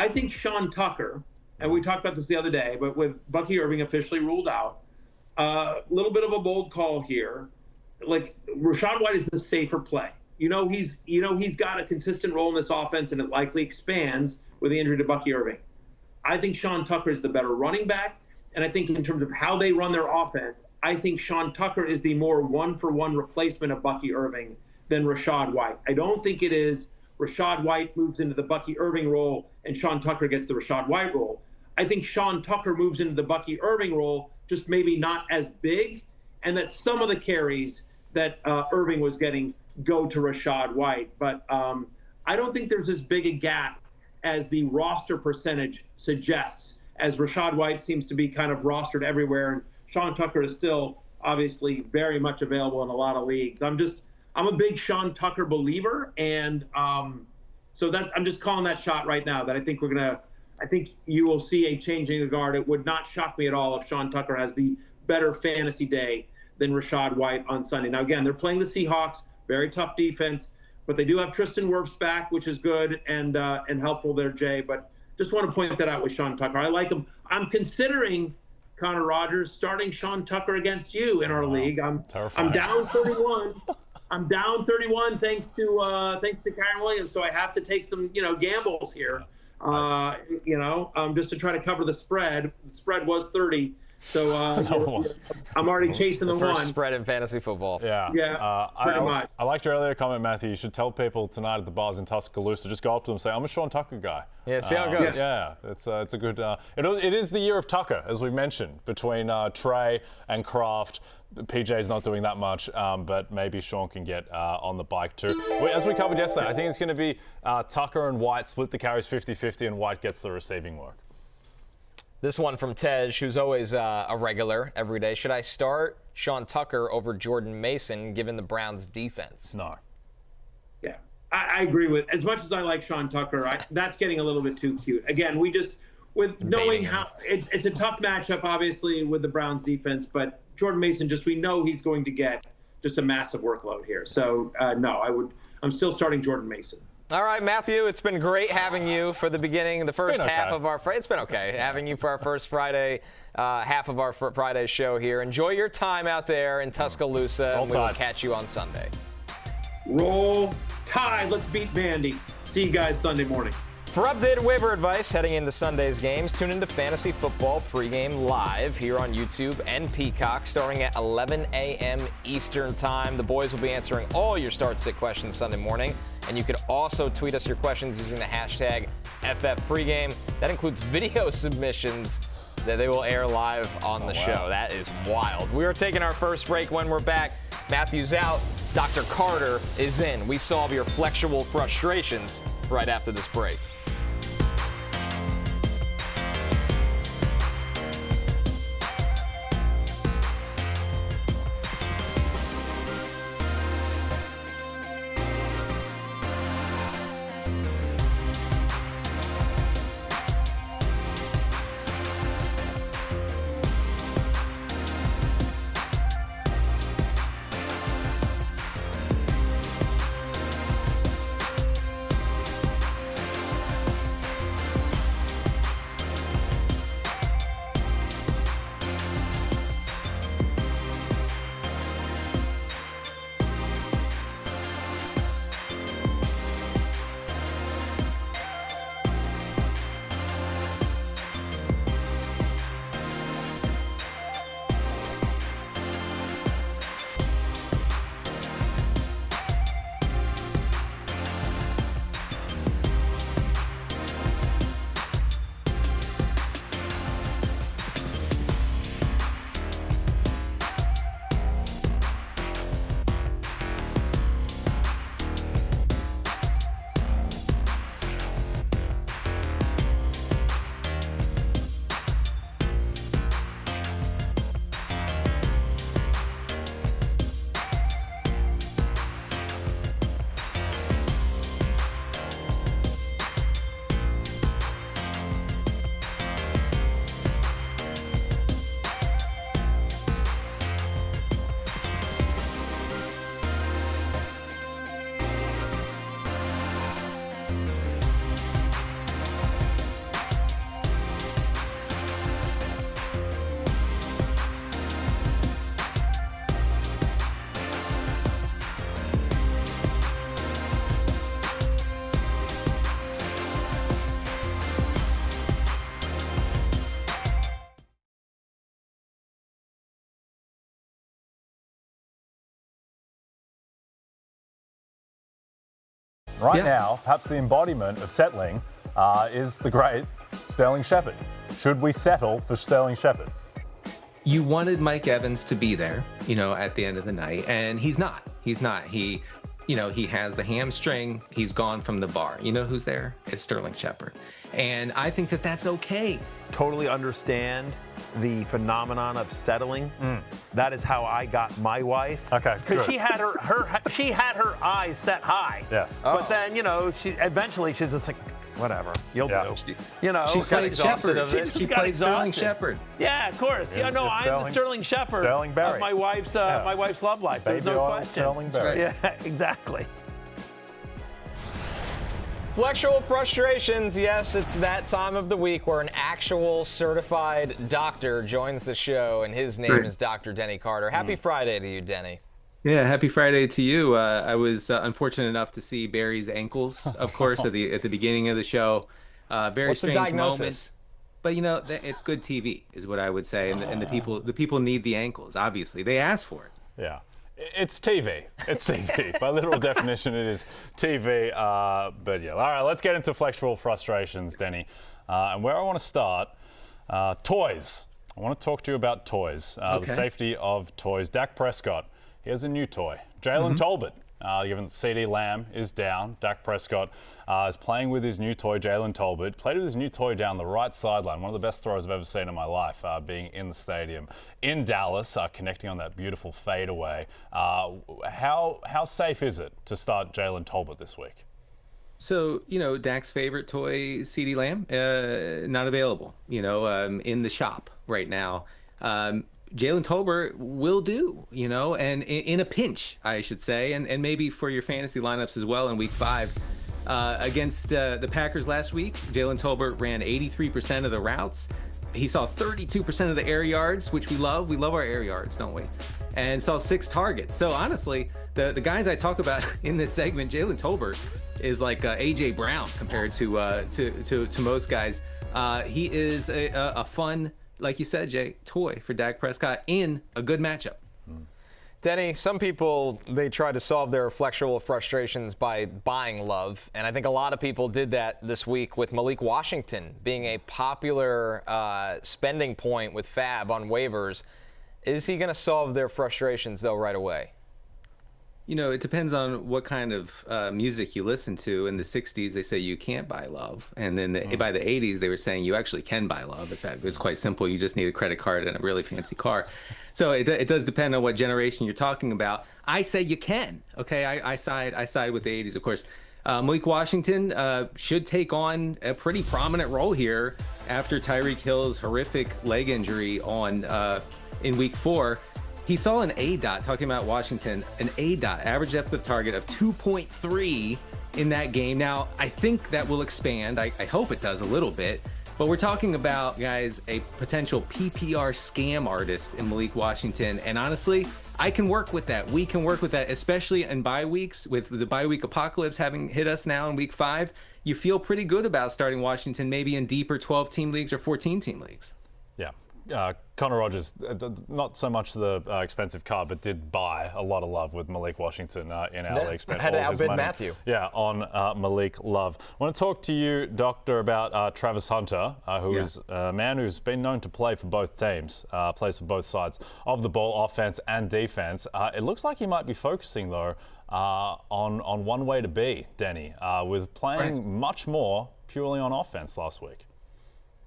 think Sean Tucker, and we talked about this the other day, but with Bucky Irving officially ruled out, a little bit of a bold call here. Like, Rachaad White is the safer play. He's got a consistent role in this offense, and it likely expands with the injury to Bucky Irving. I think Sean Tucker is the better running back, and I think in terms of how they run their offense, I think Sean Tucker is the more one-for-one replacement of Bucky Irving than Rachaad White. I don't think it is Rachaad White moves into the Bucky Irving role and Sean Tucker gets the Rachaad White role. I think Sean Tucker moves into the Bucky Irving role, just maybe not as big, and that some of the carries that Irving was getting go to Rachaad White. But I don't think there's as big a gap as the roster percentage suggests, as Rachaad White seems to be kind of rostered everywhere, and Sean Tucker is still obviously very much available in a lot of leagues. I'm a big Sean Tucker believer, and so I'm just calling that shot right now, that I think you will see a changing of the guard. It would not shock me at all if Sean Tucker has the better fantasy day than Rachaad White on Sunday. Now, again, they're playing the Seahawks, very tough defense, but they do have Tristan Wirfs back, which is good and helpful there, Jay. But just want to point that out with Sean Tucker. I like him. I'm considering, Connor Rogers, starting Sean Tucker against you in our league. I'm down 31. I'm down 31 thanks to Kyren Williams, so I have to take some gambles here. Just to try to cover the spread. The spread was 30. So I'm already chasing the first one. Spread in fantasy football. Yeah, pretty much. I liked your earlier comment, Matthew. You should tell people tonight at the bars in Tuscaloosa, just go up to them and say, I'm a Sean Tucker guy. Yeah, see how it goes. Yeah, it's a good. It is the year of Tucker, as we mentioned, between Trey and Kraft. PJ's not doing that much, but maybe Sean can get on the bike too. As we covered yesterday, I think it's going to be Tucker and White split the carries 50-50, and White gets the receiving work. This one from Tej, who's always a regular every day. Should I start Sean Tucker over Jordan Mason given the Browns' defense? No. Yeah, I agree with. As much as I like Sean Tucker, that's getting a little bit too cute. Again, with knowing how it's a tough matchup, obviously, with the Browns' defense, but Jordan Mason, we know he's going to get just a massive workload here. So no, I'm still starting Jordan Mason. All right, Matthew, it's been great having you for the beginning, the first half of our Friday. It's been okay having you for our first Friday, half of our Friday show here. Enjoy your time out there in Tuscaloosa, and we will catch you on Sunday. Roll Tide. Let's beat Vandy. See you guys Sunday morning. For updated waiver advice heading into Sunday's games, tune into Fantasy Football pregame live here on YouTube and Peacock starting at 11 a.m. Eastern Time. The boys will be answering all your start-sit questions Sunday morning, and you can also tweet us your questions using the hashtag FFPregame. That includes video submissions that they will air live on the show. That is wild. We are taking our first break. When we're back, Matthew's out, Dr. Carter is in. We solve your flexual frustrations right after this break. Right now, perhaps the embodiment of settling is the great Sterling Shepard. Should we settle for Sterling Shepard? You wanted Mike Evans to be there, at the end of the night, and he's not. He's not. He has the hamstring. He's gone from the bar. You know who's there? It's Sterling Shepard. And I think that that's okay. Totally understand the phenomenon of settling. That is how I got my wife. Okay, because she had her eyes set high. Yes. But then eventually she's just like, whatever, you'll do. She's got exhausted of it. She plays Sterling Shepard. Yeah, of course. I'm the Sterling Shepard of my wife's love life. There's no question. Sterling Berry. Right. Yeah, exactly. Flexual Frustrations, yes, it's that time of the week where an actual certified doctor joins the show, and his name is Dr. Denny Carter. Happy Friday to you, Denny. Yeah, happy Friday to you. I was unfortunate enough to see Barry's ankles, of course, at the beginning of the show. Very What's strange the diagnosis? But it's good TV, is what I would say, and the people need the ankles. Obviously, they asked for it. Yeah, it's TV. It's TV. By literal definition, it is TV. But yeah, all right. Let's get into Flexual Frustrations, Denny. And where I want to start, toys. I want to talk to you about toys. The safety of toys. Dak Prescott. He has a new toy. Jalen Tolbert. Given that CeeDee Lamb is down, Dak Prescott is playing with his new toy, Jalen Tolbert. Played with his new toy down the right sideline. One of the best throws I've ever seen in my life, being in the stadium in Dallas, connecting on that beautiful fadeaway. How safe is it to start Jalen Tolbert this week? So, Dak's favorite toy, CeeDee Lamb, not available, in the shop right now. Jalen Tolbert will do, and in a pinch, I should say, and maybe for your fantasy lineups as well in week 5. Against the Packers last week, Jalen Tolbert ran 83% of the routes. He saw 32% of the air yards, which we love. We love our air yards, don't we? And saw 6 targets. So honestly, the guys I talk about in this segment, Jalen Tolbert is like A.J. Brown compared to most guys. He is a fun, like you said, Jay, toy for Dak Prescott in a good matchup. Denny, some people, they try to solve their flexual frustrations by buying love, and I think a lot of people did that this week with Malik Washington being a popular spending point with Fab on waivers. Is he going to solve their frustrations, though, right away? It depends on what kind of music you listen to. In the 60s, they say you can't buy love. And then by the 80s, they were saying you actually can buy love. It's quite simple. You just need a credit card and a really fancy car. So it does depend on what generation you're talking about. I say you can. Okay, I side with the 80s, of course. Malik Washington should take on a pretty prominent role here after Tyreek Hill's horrific leg injury in week 4. He saw an ADOT, talking about Washington, an ADOT, average depth of target of 2.3 in that game. Now, I think that will expand. I hope it does a little bit. But we're talking about, guys, a potential PPR scam artist in Malik Washington. And honestly, I can work with that. We can work with that, especially in bye weeks, with the bye week apocalypse having hit us now in week 5. You feel pretty good about starting Washington maybe in deeper 12-team leagues or 14-team leagues. Yeah. Connor Rogers, not so much the expensive card, but did buy a lot of love with Malik Washington in our league. Spent had to all his outbid money, Matthew. Yeah, on Malik Love. I want to talk to you, Doctor, about Travis Hunter, who is a man who's been known to play for both teams, plays for both sides of the ball, offense and defense. It looks like he might be focusing, though, on one way to be, Denny, with playing much more purely on offense last week.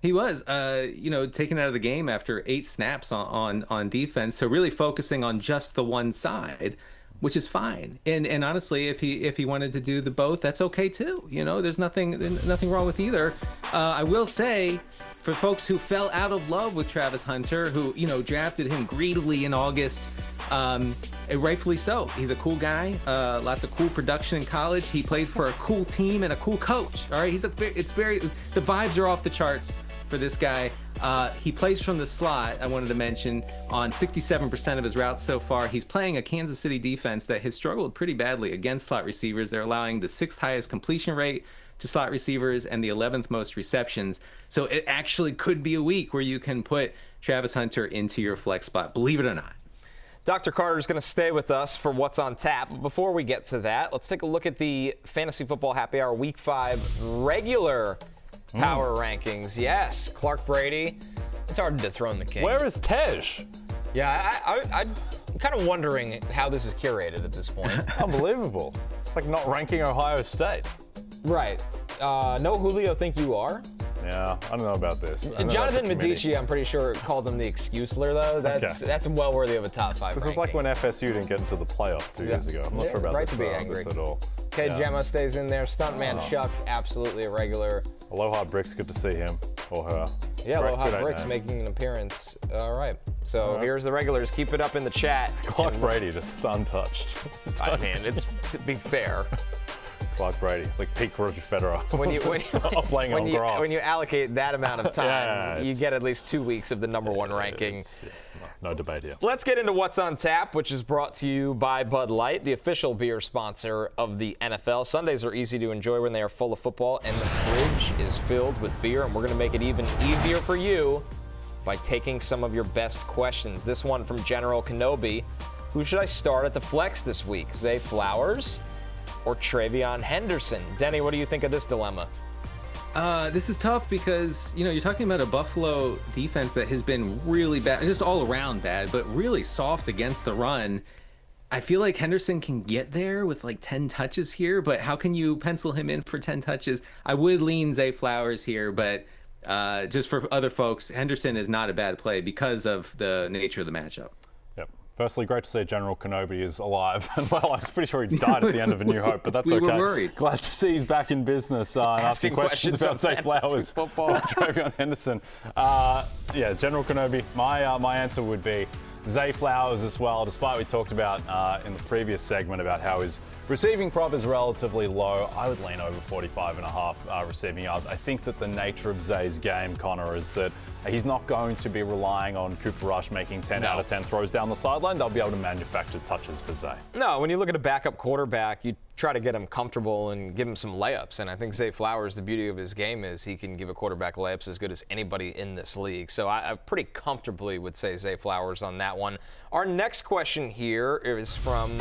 He was, taken out of the game after 8 snaps on defense. So really focusing on just the one side, which is fine. And honestly, if he wanted to do the both, that's okay too. There's nothing wrong with either. I will say, for folks who fell out of love with Travis Hunter, who drafted him greedily in August, and rightfully so. He's a cool guy. Lots of cool production in college. He played for a cool team and a cool coach. All right, the vibes are off the charts for this guy. He plays from the slot, I wanted to mention, on 67% of his routes so far. He's playing a Kansas City defense that has struggled pretty badly against slot receivers. They're allowing the 6th highest completion rate to slot receivers and the 11th most receptions. So it actually could be a week where you can put Travis Hunter into your flex spot, believe it or not. Dr. Carter is going to stay with us for What's on Tap. But before we get to that, let's take a look at the Fantasy Football Happy Hour Week 5 regular power rankings. Yes, Clark Brady. It's hard to dethrone the king. Where is Tej? Yeah, I'm kind of wondering how this is curated at this point. Unbelievable. It's like not ranking Ohio State. Right. No Julio, think you are? Yeah, I don't know about this. Jonathan Medici, I'm pretty sure, called him the Excuseler, though. That's well worthy of a top 5 This ranking. is like when FSU didn't get into the playoff 2 years ago. I'm not sure about right this, to be angry. this at all. Okay, Gemma stays in there. Stuntman Chuck, absolutely irregular. Aloha Bricks, good to see him or her. Yeah, Great, Aloha good Bricks name. making an appearance. All right. So here's the regulars. Keep it up in the chat. Clark Brady just untouched. I mean, it's to be fair. Clark Brady. It's like peak Roger Federer. Playing on grass. When you allocate that amount of time, you get at least 2 weeks of the number 1 ranking. no debate here. Let's get into What's on Tap, which is brought to you by Bud Light, the official beer sponsor of the NFL. Sundays are easy to enjoy when they are full of football, and the fridge is filled with beer, and we're going to make it even easier for you by taking some of your best questions. This one from General Kenobi. Who should I start at the flex this week? Zay Flowers or TreVeyon Henderson? Denny, what do you think of this dilemma? This is tough because, you're talking about a Buffalo defense that has been really bad, just all around bad, but really soft against the run. I feel like Henderson can get there with like 10 touches here, but how can you pencil him in for 10 touches? I would lean Zay Flowers here, but just for other folks, Henderson is not a bad play because of the nature of the matchup. Yep. Firstly, great to see General Kenobi is alive. And well, I was pretty sure he died at the end of A New Hope, but that's okay. We were worried. Glad to see he's back in business and asking questions about Zay Flowers, football, TreVeyon Henderson. General Kenobi. My answer would be Zay Flowers as well, despite we talked about in the previous segment about how his receiving prop is relatively low. I would lean over 45.5 receiving yards. I think that the nature of Zay's game, Connor, is that he's not going to be relying on Cooper Rush making 10 out of 10 throws down the sideline. They'll be able to manufacture touches for Zay. No, when you look at a backup quarterback, you try to get him comfortable and give him some layups. And I think Zay Flowers, the beauty of his game is he can give a quarterback layups as good as anybody in this league. So I pretty comfortably would say Zay Flowers on that one. Our next question here is from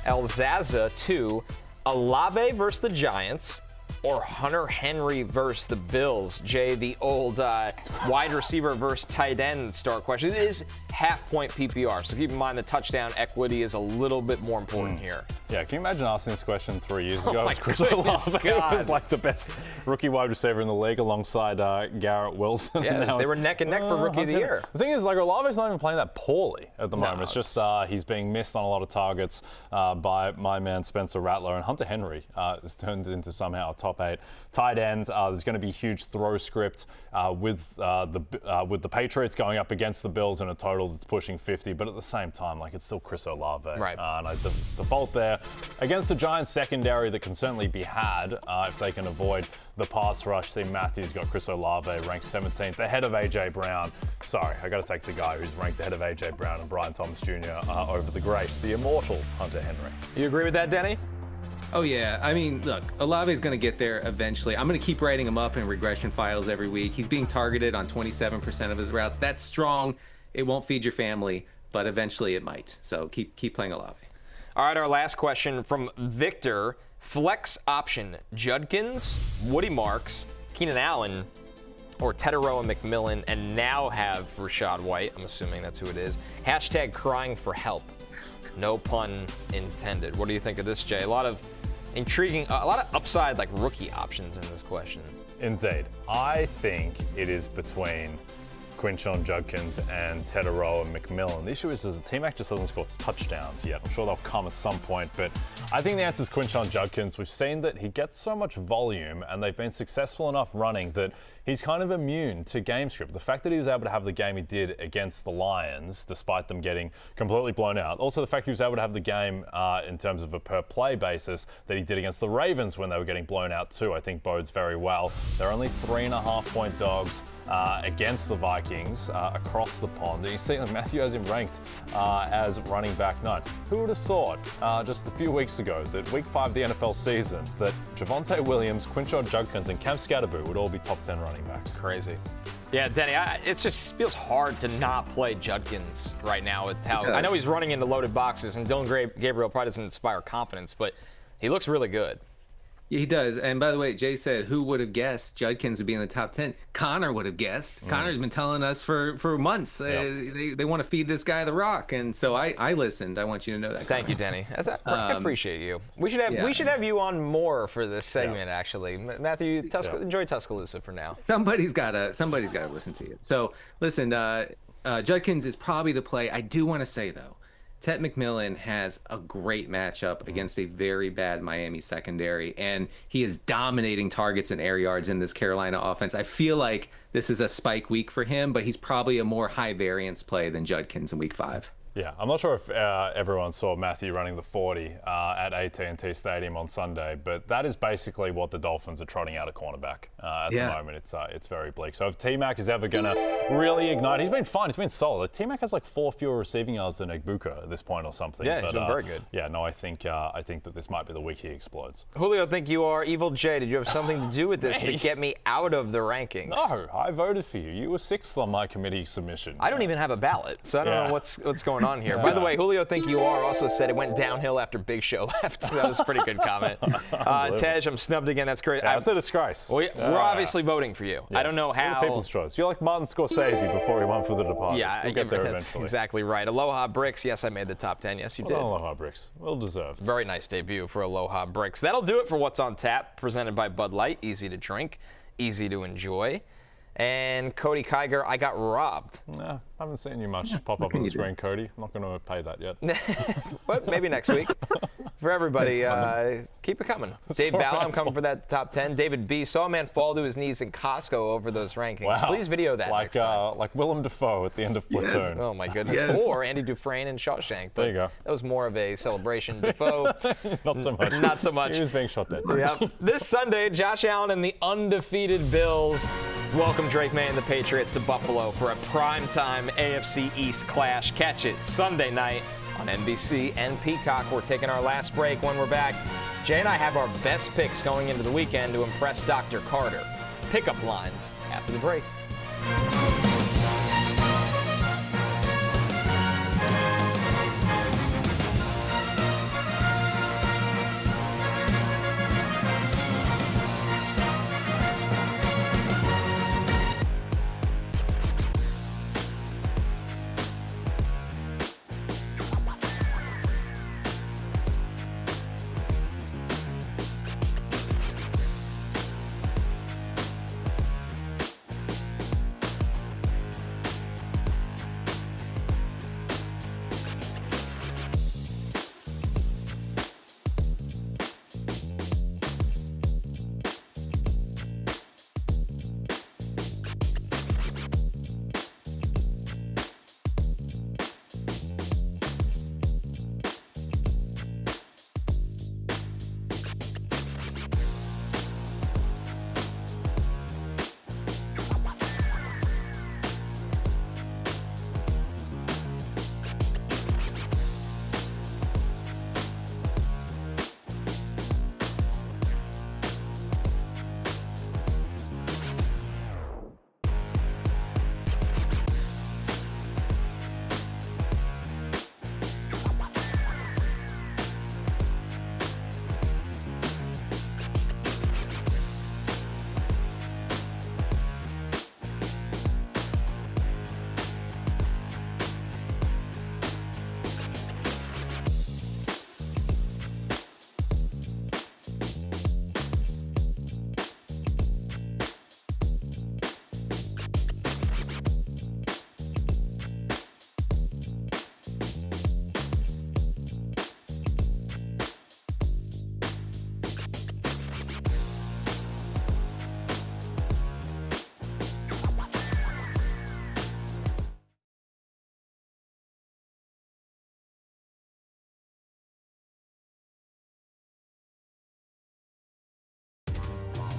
Elzaza to Olave versus the Giants or Hunter Henry versus the Bills. Jay, the old wide receiver versus tight end start question. It is half-point PPR, so keep in mind the touchdown equity is a little bit more important here. Yeah, can you imagine asking this question 3 years ago? Oh my Chris goodness, Olave was like the best rookie wide receiver in the league alongside Garrett Wilson. Yeah, they were neck and neck for Rookie of the Year. The thing is, like, Olave's not even playing that poorly at the moment. It's just he's being missed on a lot of targets by my man Spencer Rattler, and Hunter Henry has turned into somehow a top 8 tight end. There's going to be huge throw script with the Patriots going up against the Bills in a total that's pushing 50, but at the same time, like, it's still Chris Olave. Right. And I default there against the Giants secondary that can certainly be had if they can avoid the pass rush. See, Matthew's got Chris Olave ranked 17th, ahead of A.J. Brown. Sorry, I got to take the guy who's ranked ahead of A.J. Brown and Brian Thomas Jr. Over the great, the immortal Hunter Henry. You agree with that, Denny? Oh, yeah. I mean, look, Olave's going to get there eventually. I'm going to keep writing him up in regression files every week. He's being targeted on 27% of his routes. That's strong. It won't feed your family, but eventually it might. So keep playing Olave. All right, our last question from Victor. Flex option, Judkins, Woody Marks, Keenan Allen, or Teterow and McMillan, and now have Rachaad White. I'm assuming that's who it is. Hashtag crying for help. No pun intended. What do you think of this, Jay? A lot of intriguing, a lot of upside, like, rookie options in this question. Indeed. I think it is between Quinshon Judkins and Teterow and McMillan. The issue is the T-Mac just doesn't score touchdowns yet. I'm sure they'll come at some point, but I think the answer is Quinshon Judkins. We've seen that he gets so much volume, and they've been successful enough running that he's kind of immune to game script. The fact that he was able to have the game he did against the Lions, despite them getting completely blown out. Also, the fact he was able to have the game in terms of a per-play basis that he did against the Ravens when they were getting blown out too, I think bodes very well. They're only 3.5-point dogs against the Vikings across the pond. And you see that Matthew has him ranked as running back 9. Who would have thought just a few weeks ago that week 5 of the NFL season that Javonte Williams, Quinshon Judkins, and Cam Scatterbo would all be top 10 running backs? Crazy. Yeah, Denny, it just feels hard to not play Judkins right now with how I know he's running into loaded boxes, and Dylan Gabriel probably doesn't inspire confidence, but he looks really good. Yeah, he does. And by the way, Jay said, who would have guessed Judkins would be in the top 10? Connor would have guessed. Connor's been telling us for months. They want to feed this guy the rock. And so I listened. I want you to know that. Thank you, Denny. I appreciate you. We should have you on more for this segment, actually. Matthew, enjoy Tuscaloosa for now. Somebody's gotta listen to you. So listen, Judkins is probably the play. I do want to say, though, Tet McMillan has a great matchup against a very bad Miami secondary, and he is dominating targets and air yards in this Carolina offense. I feel like this is a spike week for him, but he's probably a more high variance play than Judkins in week 5. Yeah, I'm not sure if everyone saw Matthew running the 40 at AT&T Stadium on Sunday, but that is basically what the Dolphins are trotting out at cornerback at the moment. It's very bleak. So if T-Mac is ever going to really ignite, he's been fine. He's been solid. T-Mac has like 4 fewer receiving yards than Egbuka at this point or something. Yeah, he's been very good. Yeah, no, I think that this might be the week he explodes. Julio, I think you are Evil J. Did you have something to do with this to get me out of the rankings? No, I voted for you. You were 6th on my committee submission. I don't even have a ballot, so I don't know what's going on here. By the way, Julio, think you are also said it went downhill after Big Show left. That was a pretty good comment. Tej, I'm snubbed again. That's great. That's a disgrace. We're obviously voting for you. Yes. I don't know how. You're the people's choice. You're like Martin Scorsese before he went for the department. Yeah, You'll get there that's eventually. exactly right. Aloha Bricks. Yes, I made the top 10. Yes, you did. Aloha Bricks. Well deserved. Very nice debut for Aloha Bricks. That'll do it for What's on Tap, presented by Bud Light. Easy to drink, easy to enjoy. And Cody Kiger, I got robbed. I haven't seen you much pop up on the screen, Cody. I'm not going to pay that yet. But maybe next week. For everybody, keep it coming. Dave Ballard, I'm coming for that top 10. David B. saw a man fall to his knees in Costco over those rankings. Wow. Please video that next time. Like Willem Dafoe at the end of Platoon. Yes. Oh, my goodness. Yes. Or Andy Dufresne in Shawshank. But there you go. That was more of a celebration. Defoe. Not so much. Not so much. He was being shot dead. Yep. This Sunday, Josh Allen and the undefeated Bills welcome Drake May and the Patriots to Buffalo for a primetime AFC East clash. Catch it Sunday night on NBC and Peacock. We're taking our last break. When we're back, Jay and I have our best picks going into the weekend to impress Dr. Carter. Pickup lines after the break.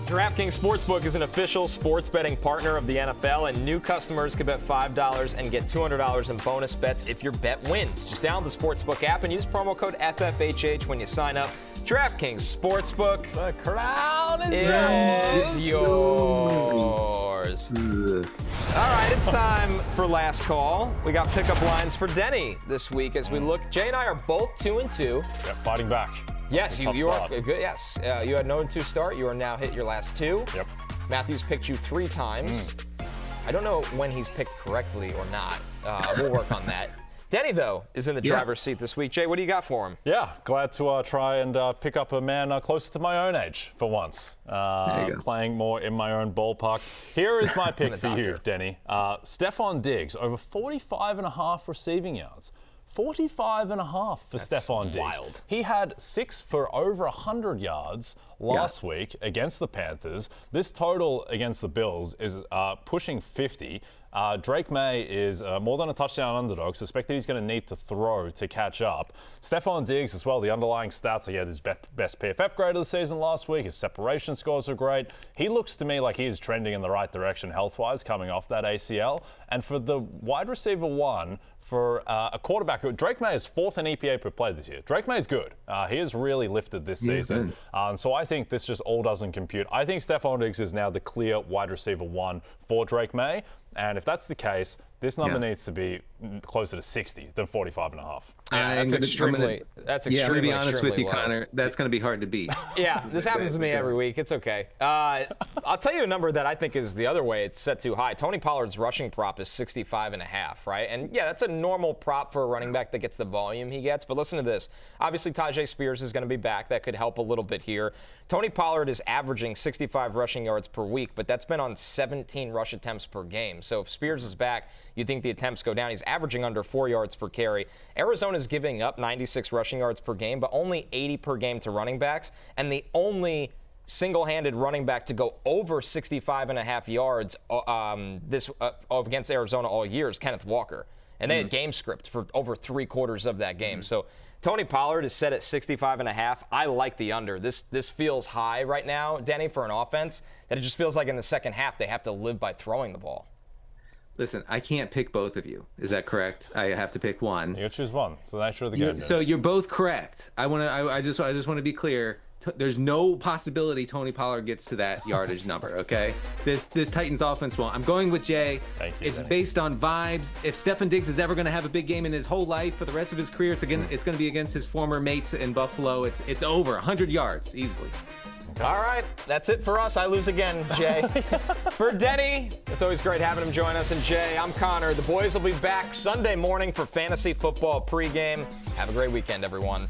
DraftKings Sportsbook is an official sports betting partner of the NFL, and new customers can bet $5 and get $200 in bonus bets if your bet wins. Just download the Sportsbook app and use promo code FFHH when you sign up. DraftKings Sportsbook. The crown is yours. All right, it's time for last call. We got pickup lines for Denny this week as we look. Jay and I are both 2-2. Yeah, fighting back. Yes, you are good. Yes, you had no 2 start. You are now hit your last 2. Yep. Matthew's picked you 3 times. I don't know when he's picked correctly or not. We'll work on that. Denny, though, is in the driver's seat this week. Jay, what do you got for him? Yeah, glad to try and pick up a man closer to my own age for once. Playing more in my own ballpark. Here is my pick for you, Denny. Stefon Diggs, over 45.5 receiving yards. 45.5 for Stefon Diggs. Wild. He had 6 for over 100 yards last week against the Panthers. This total against the Bills is pushing 50. Drake May is more than a touchdown underdog. Suspect that he's going to need to throw to catch up. Stefon Diggs as well, the underlying stats. He had his best PFF grade of the season last week. His separation scores are great. He looks to me like he is trending in the right direction health-wise coming off that ACL. And for the wide receiver one, for a quarterback, Drake May is 4th in EPA per play this year. Drake May is good. He has really lifted this season. So I think this just all doesn't compute. I think Stefon Diggs is now the clear wide receiver one for Drake May. And if that's the case, this number needs to be closer to 60 than 45.5. Yeah, that's extremely I'm gonna be honest with you, low. Connor. That's going to be hard to beat. Yeah, this happens to me every week. It's okay. I'll tell you a number that I think is the other way. It's set too high. Tony Pollard's rushing prop is 65.5, right? And yeah, that's a normal prop for a running back that gets the volume he gets. But listen to this. Obviously, Tajay Spears is going to be back. That could help a little bit here. Tony Pollard is averaging 65 rushing yards per week, but that's been on 17 rush attempts per game. So if Spears is back, you think the attempts go down. He's averaging under 4 yards per carry. Arizona's giving up 96 rushing yards per game, but only 80 per game to running backs. And the only single-handed running back to go over 65.5 yards against Arizona all year is Kenneth Walker. And they had game script for over 3/4 of that game. So Tony Pollard is set at 65.5. I like the under. This feels high right now, Denny, for an offense that it just feels like in the second half they have to live by throwing the ball. Listen, I can't pick both of you. Is that correct? I have to pick one. You choose one. It's the nature of the game. So you're both correct. I just want to be clear. There's no possibility Tony Pollard gets to that yardage number, okay? This Titans offense won't. I'm going with Jay. Thank you, it's Denny. Based on vibes. If Stefon Diggs is ever going to have a big game in his whole life for the rest of his career, it's going to be against his former mates in Buffalo. It's over 100 yards easily. All right, that's it for us. I lose again, Jay. For Denny, it's always great having him join us. And Jay, I'm Connor. The boys will be back Sunday morning for fantasy football pregame. Have a great weekend, everyone.